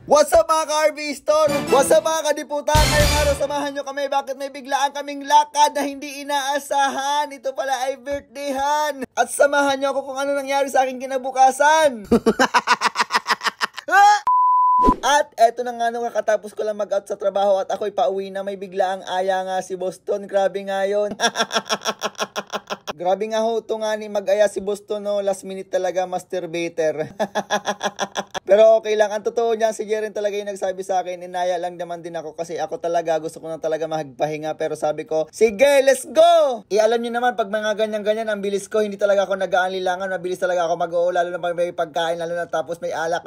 What's up mga ka-Harvestor? What's up mga kadiputan? Ngayong araw samahan nyo kami. Bakit may biglaan kaming lakad na hindi inaasahan? Ito pala ay birthdayhan. At samahan nyo ako kung ano nangyari sa aking kinabukasan. At eto na nga nung kakatapos ko lang mag-out sa trabaho at ako'y pauwi na, may biglaang aya nga si Boston. Grabe nga yun. Grabe nga ho ito nga ni mag-aya si Boston, no? Last minute talaga, masturbator. Pero okay lang. Ang totoo niyan, si Jeren talaga yung nagsabi sa akin. Inaya lang naman din ako kasi ako talaga, gusto ko na talaga magpahinga. Pero sabi ko, sige, let's go! Alam niyo naman, pag mga ganyan-ganyan, ang bilis ko, hindi talaga ako nag-aalilangan. Mabilis talaga ako mag-oo, lalo na pag may pagkain, lalo na tapos may alak.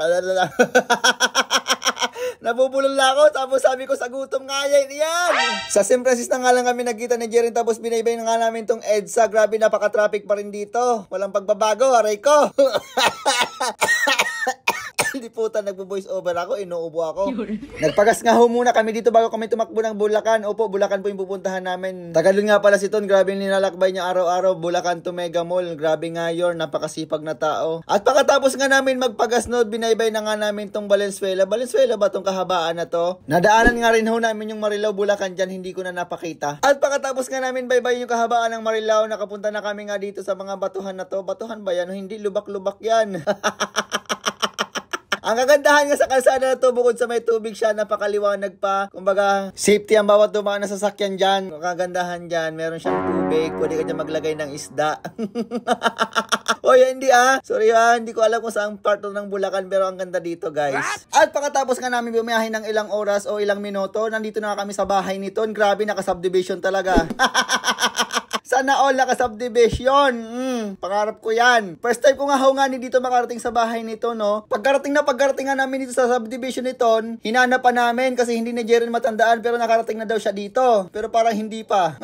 Nabubulol na ako, tapos sabi ko sa gutom nga yan. Sa San Francisco na nga lang kami nagkita ni Jeren, tapos binaybay na nga namin tong EDSA. Grabe, napaka-traffic pa rin dito. Walang pagbabago, aray ko. Hindi puta, nagbo-voice over ako, inuubo ako. Nagpagas nga ho muna kami dito bago kami tumakbo ng Bulacan. Opo, Bulacan po yung pupuntahan namin. Tagalon nga pala si Ton, grabe nilalakbay niya araw-araw. Bulacan to Mega Mall, grabe nga yun, napakasipag na tao. At pagkatapos nga namin magpagas no, binaybay na nga namin tong Valenzuela. Valenzuela ba tong kahabaan na to? Nadaanan nga rin ho namin yung Marilao, Bulacan dyan, hindi ko na napakita. At pagkatapos nga namin baybay yung kahabaan ng Marilao, nakapunta na kami nga dito sa mga batuhan na to. Batuhan ba yan? Hindi, lubak-lubak yan. Ang kagandahan nga sa kalsada na to, bukod sa may tubig siya, napakaliwanag pa. Kumbaga, safety ang bawat dumaan na sasakyan dyan. Ang kagandahan dyan, meron siyang tubig. Pwede ka dyan maglagay ng isda. Oy, hindi sorry hindi ko alam kung saan part ng Bulacan, pero ang ganda dito, guys. At pagkatapos nga namin bumiyahin ng ilang oras o ilang minuto, nandito na kami sa bahay nito. Grabe, naka-subdivision talaga. Sana all naka-subdivision. Pangarap ko yan. First time ko nga ni dito makarating sa bahay nito, no? Pagkarating nga namin dito sa subdivision nito, hinanap pa namin kasi hindi ni Jeren matandaan, pero nakarating na daw siya dito. Pero parang hindi pa.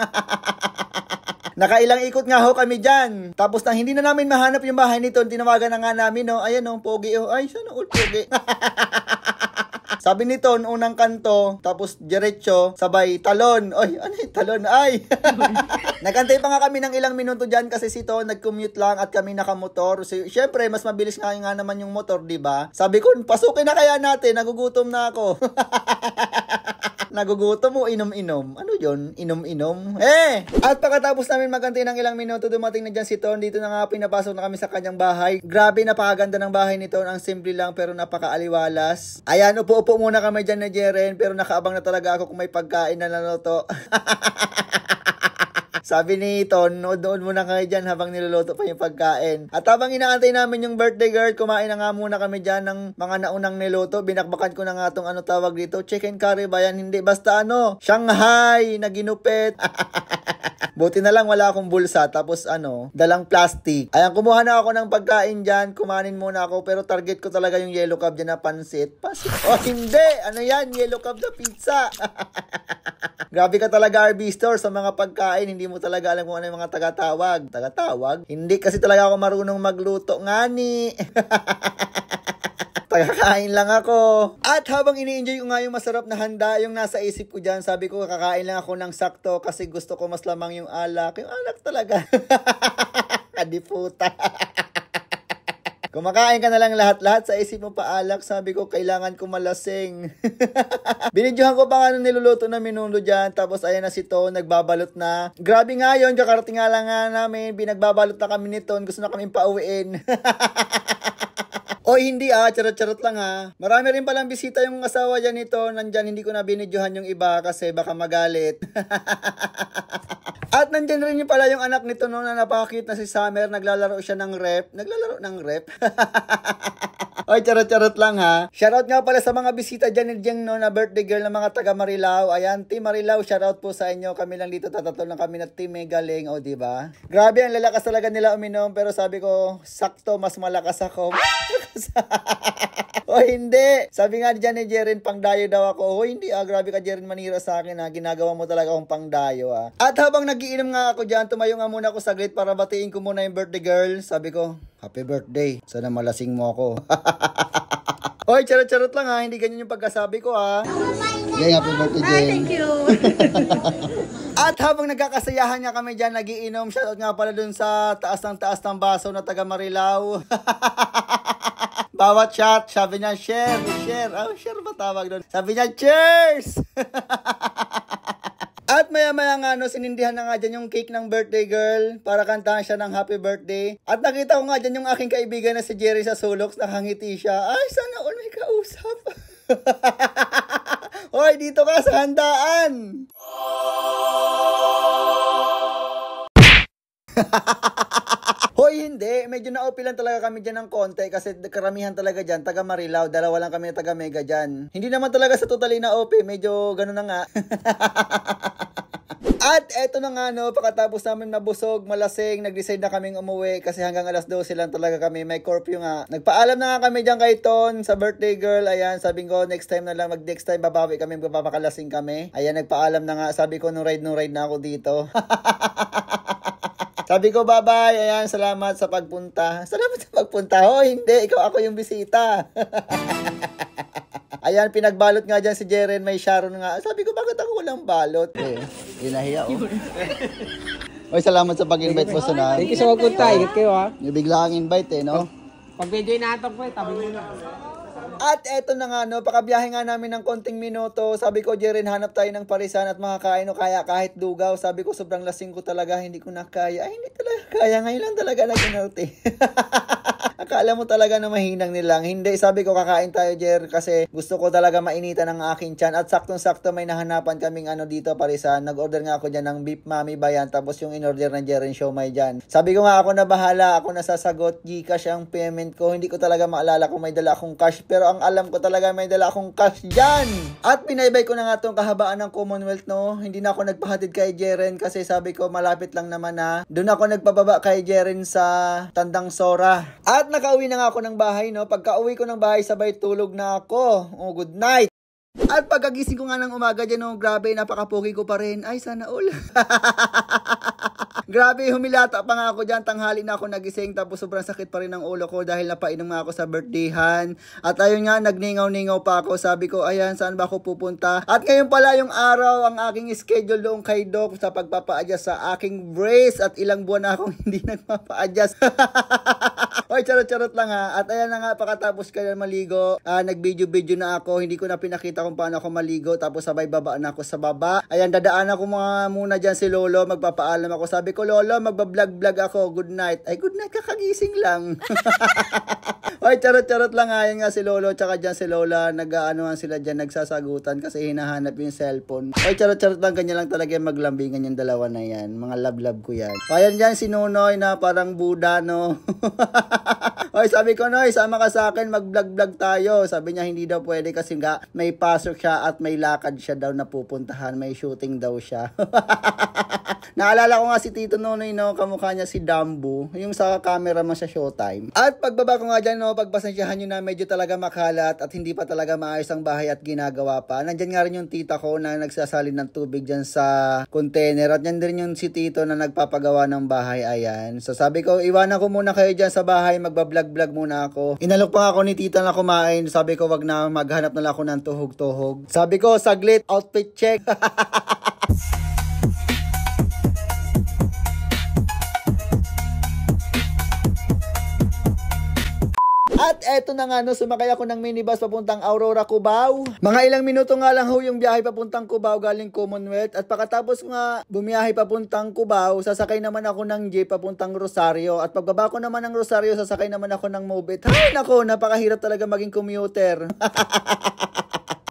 Nakailang ikot nga ho kami dyan. Tapos nang hindi na namin mahanap yung bahay nito, tinawagan na nga namin, no? Ayan, no, pogi. Ay, sana all pogi. Sabi nito, unang kanto, tapos diretso, sabay, talon. Ay, ano yung talon? Ay! Nagantay pa nga kami ng ilang minuto dyan kasi si Ton nag-commute lang at kami nakamotor. So, syempre, mas mabilis nga naman yung motor, diba? Sabi ko, pasukin na kaya natin, nagugutom na ako. Nagugutom mo, inom-inom. Ano yun? Inom-inom? At pagkatapos namin magantay ng ilang minuto, dumating na dyan si Ton. Dito na nga pinapasok na kami sa kanyang bahay. Grabe, napakaganda ng bahay ni Ton. Ang simple lang pero napakaaliwalas. Ayan, upo-upo muna kami dyan na Jeren, pero nakaabang na talaga ako kung may pagkain na naluto. Sabi ni Ton, nood muna kayo dyan habang niluluto pa yung pagkain. At habang inaantay namin yung birthday girl, kumain na nga muna kami dyan ng mga naunang niluto. Binakbakan ko na nga itong tawag dito, chicken curry ba yan? Hindi, basta Shanghai na ginupit. Buti na lang wala akong bulsa, tapos dalang plastic. Ayan, kumuha na ako ng pagkain dyan, kumanin muna ako, pero target ko talaga yung yellow cab dyan na pansit. Oh, hindi! Ano yan? Yellow cab na pizza! Grabe ka talaga, Harvestor, sa mga pagkain. Hindi mo talaga alam kung ano yung mga tagatawag. Tagatawag? Hindi kasi talaga ako marunong magluto nga ni. Kakain lang ako. At habang ini-enjoy ko nga yung masarap na handa, yung nasa isip ko dyan, sabi ko kakain lang ako ng sakto kasi gusto ko mas lamang yung alak. Yung alak talaga. Kadiputa. Kumakain ka na lang lahat-lahat, sa isip mo pa alak, sabi ko kailangan ko malasing. Binidyohan ko pa nga nung niluluto na minulo dyan, tapos ayan na si Ton, nagbabalot na. Grabe nga yun, kakarating nga lang nga namin, binagbabalot na kami ni Ton, gusto na kami pauwiin. O hindi charot-charot lang Marami rin palang bisita yung asawa dyan nito, nandyan hindi ko na binidyohan yung iba kasi baka magalit. At nandyan rin yung pala yung anak nito no, na napaka-cute na si Summer. Naglalaro siya ng rep. Naglalaro ng rep? Oy, charot-charot lang Shoutout nga pala sa mga bisita dyan no, na birthday girl ng mga taga Marilao. Ayan, Team Marilao, shoutout po sa inyo. Kami lang dito, tatatol lang kami na Team Megaling. O, diba? Grabe, ang lalakas talaga nila uminom. Pero sabi ko, sakto, mas malakas ako. O, hindi. Sabi nga dyan ni Jeren, pangdayo daw ako. O, hindi grabe ka Jeren, manira sa akin Ginagawa mo talaga akong pangdayo At habang nagiinom nga ako dyan, tumayo nga muna ako saglit para batiin ko muna yung birthday girl. Sabi ko, happy birthday. Sana malasing mo ako. Oy, charot-charot lang Hindi ganyan yung pagkasabi ko Okay, happy birthday, Jen. Thank you. At habang nagkakasayahan nga kami dyan, nagiinom. Shoutout nga pala dun sa taas ng baso na taga Marilao. Bawat shot, sabi niya, share. Oh, share ba tawag doon? Sabi niya, cheers! At maya-maya nga sinindihan na nga dyan yung cake ng birthday girl para kantahan siya ng happy birthday. At nakita ko nga dyan yung aking kaibigan na si Jerry sa Sulok, nakangiti siya. Ay, sana all may kausap. Hoy, dito ka sa handaan! Hoy, hindi. Medyo na-opilan talaga kami dyan ng konti kasi karamihan talaga dyan, taga Marilao. Dalawa lang kami na taga Mega dyan. Hindi naman talaga sa totally na-op, medyo gano'n na nga. At eto na nga pagkatapos namin nabusog, malasing, nag-decide na kaming umuwi kasi hanggang alas 12 lang talaga kami, may curfew nga. Nagpaalam na nga kami dyan kay Ton sa birthday girl, ayan, sabi ko next time na lang, next time babawi kami, magpapakalasing kami. Ayan, nagpaalam na nga, sabi ko no ride na ako dito. Sabi ko bye-bye, ayan, salamat sa pagpunta. Salamat sa pagpunta, hindi, ikaw ako yung bisita. Ayan, pinagbalot nga dyan si Jeren, may Sharon nga. Sabi ko, bakit ako walang balot? Inahiya Oy, salamat sa pag-invite mo sa Thank you sa pagpunta. Ingat kayo ha. Bigla kang invite no? Pag medyo inaatap ko tabi mo na. At eto na nga pakabiyahe nga namin ng konting minuto. Sabi ko, Jeren, hanap tayo ng parisan at makakain o kaya kahit dugaw. Sabi ko, sobrang lasing ko talaga, hindi ko na kaya. Ay, hindi talaga kaya. Ngayon lang talaga nag-inerte. Akala mo talaga na mahinang nilang. Hindi, sabi ko kakain tayo, Jer, kasi gusto ko talaga mainitan ng aking tiyan. At saktong-sakto may nahanapan kaming dito parisan. Nag-order nga ako dyan ng beef mami bayan. Tapos yung in-order ng Jeren siomay dyan. Sabi ko nga ako na bahala, ako na sasagot. Gcash ang payment ko. Hindi ko talaga maalala kung may dala akong cash. Pero ang alam ko talaga may dala akong cash dyan. At pinaybay ko na nga itong kahabaan ng Commonwealth Hindi na ako nagpahatid kay Jeren kasi sabi ko malapit lang naman na. Doon ako nagpababa kay Jeren sa Tandang Sora. At nakauwi na nga ako ng bahay Pagka-uwi ko ng bahay sabay tulog na ako. Oh, good night. At pagkagising ko nga ng umaga dyan grabe, napakapogi ko pa rin. Ay, sana all. Grabe, humilata pa nga ako dyan. Tanghali na ako nagising. Tapos sobrang sakit pa rin ang ulo ko dahil napainom nga ako sa birthdayhan. At ayun nga, nagningaw-ningaw pa ako. Sabi ko, ayan, saan ba ako pupunta? At ngayon pala yung araw, ang aking schedule doon kay Doc sa pagpapa-adjust sa aking brace. At ilang buwan na akong hindi nagpapa-adjust. Oy, charot-charot lang ha. At ayan na nga, pagkatapos ka na maligo, nag-video-video na ako. Hindi ko na pinakita kung paano ako maligo. Tapos sabay baba na ako sa baba. Ayan, dadaan ako muna dyan si Lolo. Magpapaalam ako. Sabi ko, Lolo, magbablog-vlog ako. Good night. Ay, good night, kakagising lang. Oy, charot-charot lang nga. Yan nga si Lolo, tsaka dyan si Lola. Nag-aanohan sila dyan, nagsasagutan kasi hinahanap yung cellphone. Oy, charot-charot lang. Ganyan lang talaga yung maglambingan yung dalawa na yan. Mga love-love ko yan. Ayan dyan si Nunoy na parang Buddha, Oy, sabi ko, Noy, sama ka sa akin, mag-vlog-vlog tayo. Sabi niya, hindi daw pwede kasi nga may pasok siya at may lakad siya daw na pupuntahan. May shooting daw siya. Naalala ko nga si Tito Nonoy, kamukha niya si Dambu, yung sa camera mo sa Showtime. At pagbaba ko nga dyan, pagpasensyahan nyo na medyo talaga makalat at hindi pa talaga maayos ang bahay at ginagawa pa. Nandyan nga rin yung tita ko na nagsasalin ng tubig dyan sa container at yan din yung si Tito na nagpapagawa ng bahay. Ayan. So sabi ko, iwanan ko muna kayo dyan sa bahay, magbablog-vlog muna ako. Inalok pa ako ni tita na kumain. Sabi ko, wag na, maghanap na lang ako ng tuhog-tuhog. Sabi ko, saglit, outfit check. At eto na nga, sumakay ako ng minibus papuntang Aurora, Cubao. Mga ilang minuto nga lang yung biyahe papuntang Cubao galing Commonwealth. At pagkatapos nga bumiyahe papuntang Cubao, sasakay naman ako ng jeep papuntang Rosario. At pagbaba ko naman ng Rosario, sasakay naman ako ng Mobit. Ay nako, napakahirap talaga maging commuter.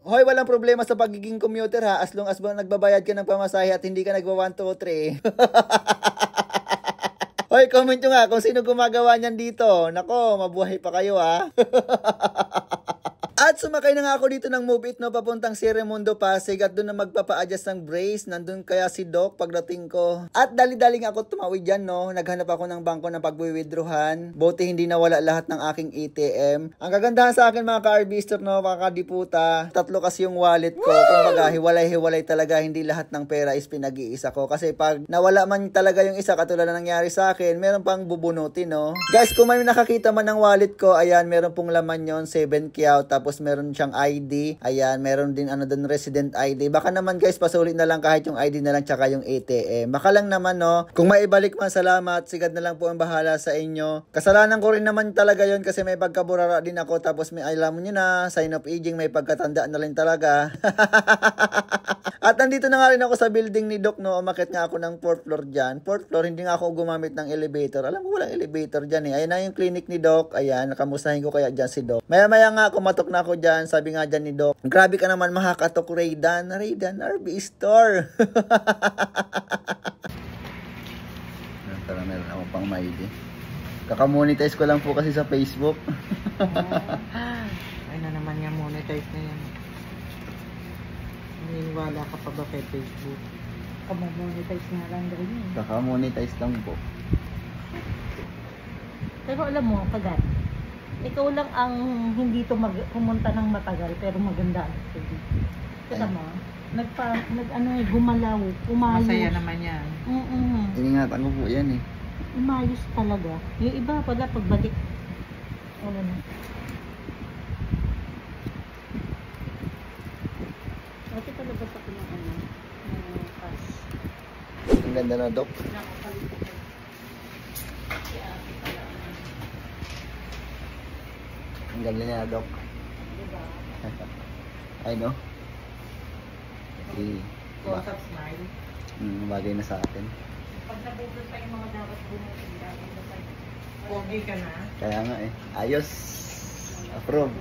Hoy, walang problema sa pagiging commuter ha, as long as nagbabayad ka ng pamasahe at hindi ka nagwa 1, 2, 3. Hoy, comment nyo nga kung sino gumagawa niyan dito. Nako, mabuhay pa kayo ha. At sumakay na nga ako dito ng Move It papuntang Sierra Mundo, Pasig at doon na magpapa-adjust ng brace. Nandun kaya si Doc pagdating ko. At dali-dali nga ako tumawid dyan Naghanap ako ng bangko ng pag-withdrawhan. Buti hindi nawala lahat ng aking ATM. Ang kagandahan sa akin mga ka-RBster mga kadiputa, 3 kasi yung wallet ko. Kumbaga hiwalay-hiwalay talaga, hindi lahat ng pera is pinag-iisa ko. Kasi pag nawala man talaga yung isa katulad na nangyari sa akin, meron pang bubunutin Guys, kung may nakakita man ng wallet ko, ayan, meron pong laman yon 7 kyaw. Tapos tapos meron siyang ID. Ayan, meron din ano doon, resident ID. Baka naman guys, pasulit na lang kahit yung ID na lang tsaka yung ATM. Baka lang naman no, kung maibalik man, salamat. Sigad na lang po ang bahala sa inyo. Kasalanan ko rin naman talaga yon kasi may pagkaburara din ako, tapos may alam nyo na, sign of aging, may pagkatanda na rin talaga. At nandito na nga rin ako sa building ni Doc, no. Umakit nga ako ng 4th floor dyan. 4th floor, hindi nga ako gumamit ng elevator. Alam ko walang elevator dyan eh. Ayan na yung clinic ni Doc. Ayan, nakamustahin ko kaya dyan si Doc. Maya-maya nga, kumatok na ako dyan. Sabi nga dyan ni Doc, grabe ka naman makakatok, Raydan. Raydan, RB Store. Tara, meron ako pang maidi. Kakamonetize ko lang po kasi sa Facebook. Ay na naman nga, monetize na yan. Naniniwala ka pa ba kay Facebook? Monetize nga lang daw yun. Kakamonetize lang po. Pero alam mo, Kagat, ikaw lang ang hindi pumunta ng matagal pero maganda ang actually. Kasi mo, gumalaw, umayos. Masaya naman yan. Iningatan ko po yan eh. Umayos talaga. Yung iba pala pagbalik, wala na. Kasi talaga sa ng cash. Ang ganda na, Doc. Ang ganda niya, Doc. I know. Close up smile. Bagay na sa atin. Pag nabubot pa yung mga dapat bumutin, dapat na pa yun. Pogi ka na. Kaya nga eh. Ayos. Approve.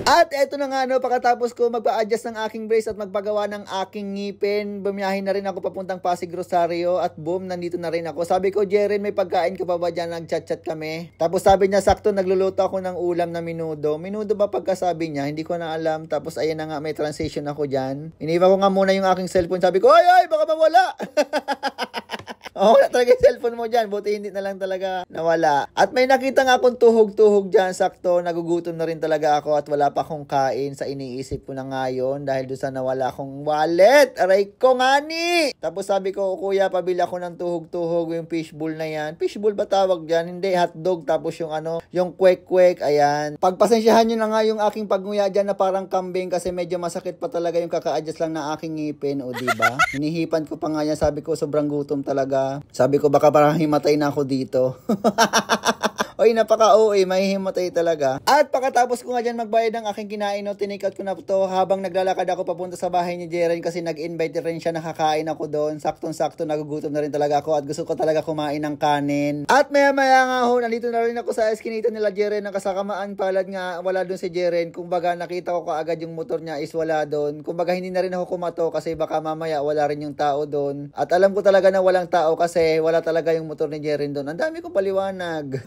At eto na nga no, pagkatapos ko magpa-adjust ng aking brace at magpagawa ng aking ngipin, bumiyahin na rin ako papuntang Pasig Rosario at boom, nandito na rin ako. Sabi ko, Jeren, may pagkain ka pa ba dyan? Nag-chat-chat kami. Tapos sabi niya, sakto nagluluto ako ng ulam na minudo. Minudo ba pagkasabi niya? Hindi ko na alam. Tapos ayan na nga, may transition ako dyan. Iniba ko nga muna yung aking cellphone. Sabi ko, ay, baka mawala. Oo, wala talaga yung cellphone mo dyan. Buti hindi na lang talaga nawala. At may nakita nga akong tuhog-tuhog dyan. Sakto, nagugutom na rin talaga ako at wala pa akong kain sa iniisip ko na ngayon dahil doon sa nawala akong wallet. Aray ko nga ni! Tapos sabi ko, kuya, pabili ako ng tuhog-tuhog yung fishbowl na yan. Fishbowl ba tawag dyan? Hindi, hotdog. Tapos yung ano, yung kwek-kwek. Ayan. Pagpasensyahan nyo na nga yung aking pagnguya dyan na parang kambing kasi medyo masakit pa talaga yung kaka-adjust lang na aking ngipin. O diba? Hinihipan ko pa nga yan. Sabi ko, sobrang gutom talaga. Sabi ko baka parang himatay na ako dito. Oy, napaka-OA, mahihimatay talaga. At pagkatapos ko nga dyan magbayad ng aking kinain, no, tinake out ko na to habang naglalakad ako papunta sa bahay ni Jeren kasi nag-invite rin siya, nakakain ako doon. Saktong-sakto, nagugutom na rin talaga ako at gusto ko talaga kumain ng kanin. At maya-maya nga ho, nandito na rin ako sa eskinita nila Jeren, nakasakamaan palad nga, wala doon si Jeren. Kumbaga nakita ko kaagad yung motor niya is wala doon. Kumbaga hindi na rin ako kumato kasi baka mamaya wala rin yung tao doon. At alam ko talaga na walang tao kasi wala talaga yung motor ni Jeren doon. Ang dami kong paliwanag.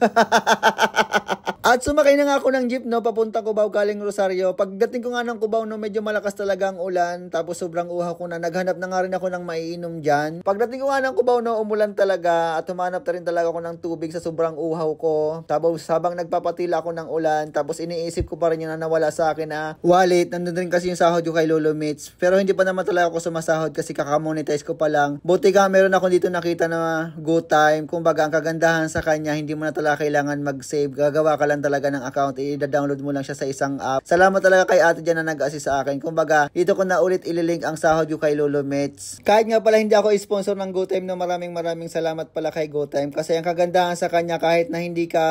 At sumakay na nga ako ng jeep, no, papunta Cubao galing Rosario. Pagdating ko nga ng Cubao, no, medyo malakas talaga ang ulan. Tapos sobrang uhaw ko na. Naghanap na nga rin ako ng maiinom dyan. Pagdating ko nga ng Cubao, no, umulan talaga. At humanap na rin talaga ako ng tubig sa sobrang uhaw ko. Tapos habang nagpapatila ako ng ulan, tapos iniisip ko pa rin yung na nawala sa akin na wallet. Nandun rin kasi yung sahod ko kay Lolo Mitch. Pero hindi pa naman talaga ako sumasahod kasi kakamonetize ko pa lang. Buti ka, meron ako dito nakita na good time. Kumbaga, ang kagandahan sa kanya, hindi mo na talaga kailangan mag-save. Gagawa ka lang talaga ng account, i-download mo lang siya sa isang app. Salamat talaga kay ate dyan na nag-assist sa akin. Kumbaga, dito ko na ulit ililink ang sahod ko kay Lolo Mets. Kahit nga pala hindi ako sponsor ng GoTime, no, maraming salamat pala kay GoTime. Kasi ang kagandahan sa kanya, kahit na hindi ka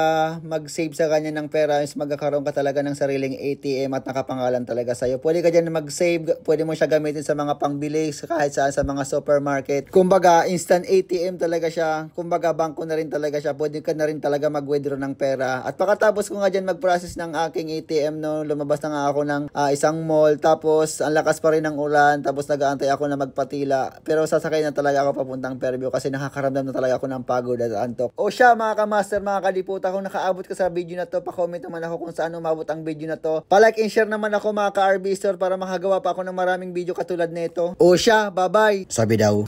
mag-save sa kanya ng pera, is magkakaroon ka talaga ng sariling ATM at nakapangalan talaga sa'yo. Pwede ka dyan mag-save, pwede mo siya gamitin sa mga pangbili, kahit saan sa mga supermarket. Kumbaga, instant ATM talaga siya. Kumbaga, bangko na rin talaga siya. Pwede ka na rin talaga mag-withdraw ng pera. At pagkatapos ko nga dyan mag-process ng aking ATM, no, lumabas na nga ako ng isang mall. Tapos, ang lakas pa rin ng ulan. Tapos, nag-aantay ako na magpatila. Pero sasakay na talaga ako papuntang Fairview kasi nakakaramdam na talaga ako ng pagod at antok. O siya, mga kamaster, mga kaliputa, kung nakaabot ka sa video na to, pa-comment naman ako kung saan umabot ang video na to. Pa-like and share naman ako, mga ka-RB Store, para makagawa pa ako ng maraming video katulad nito. O siya, bye-bye. Sabi daw.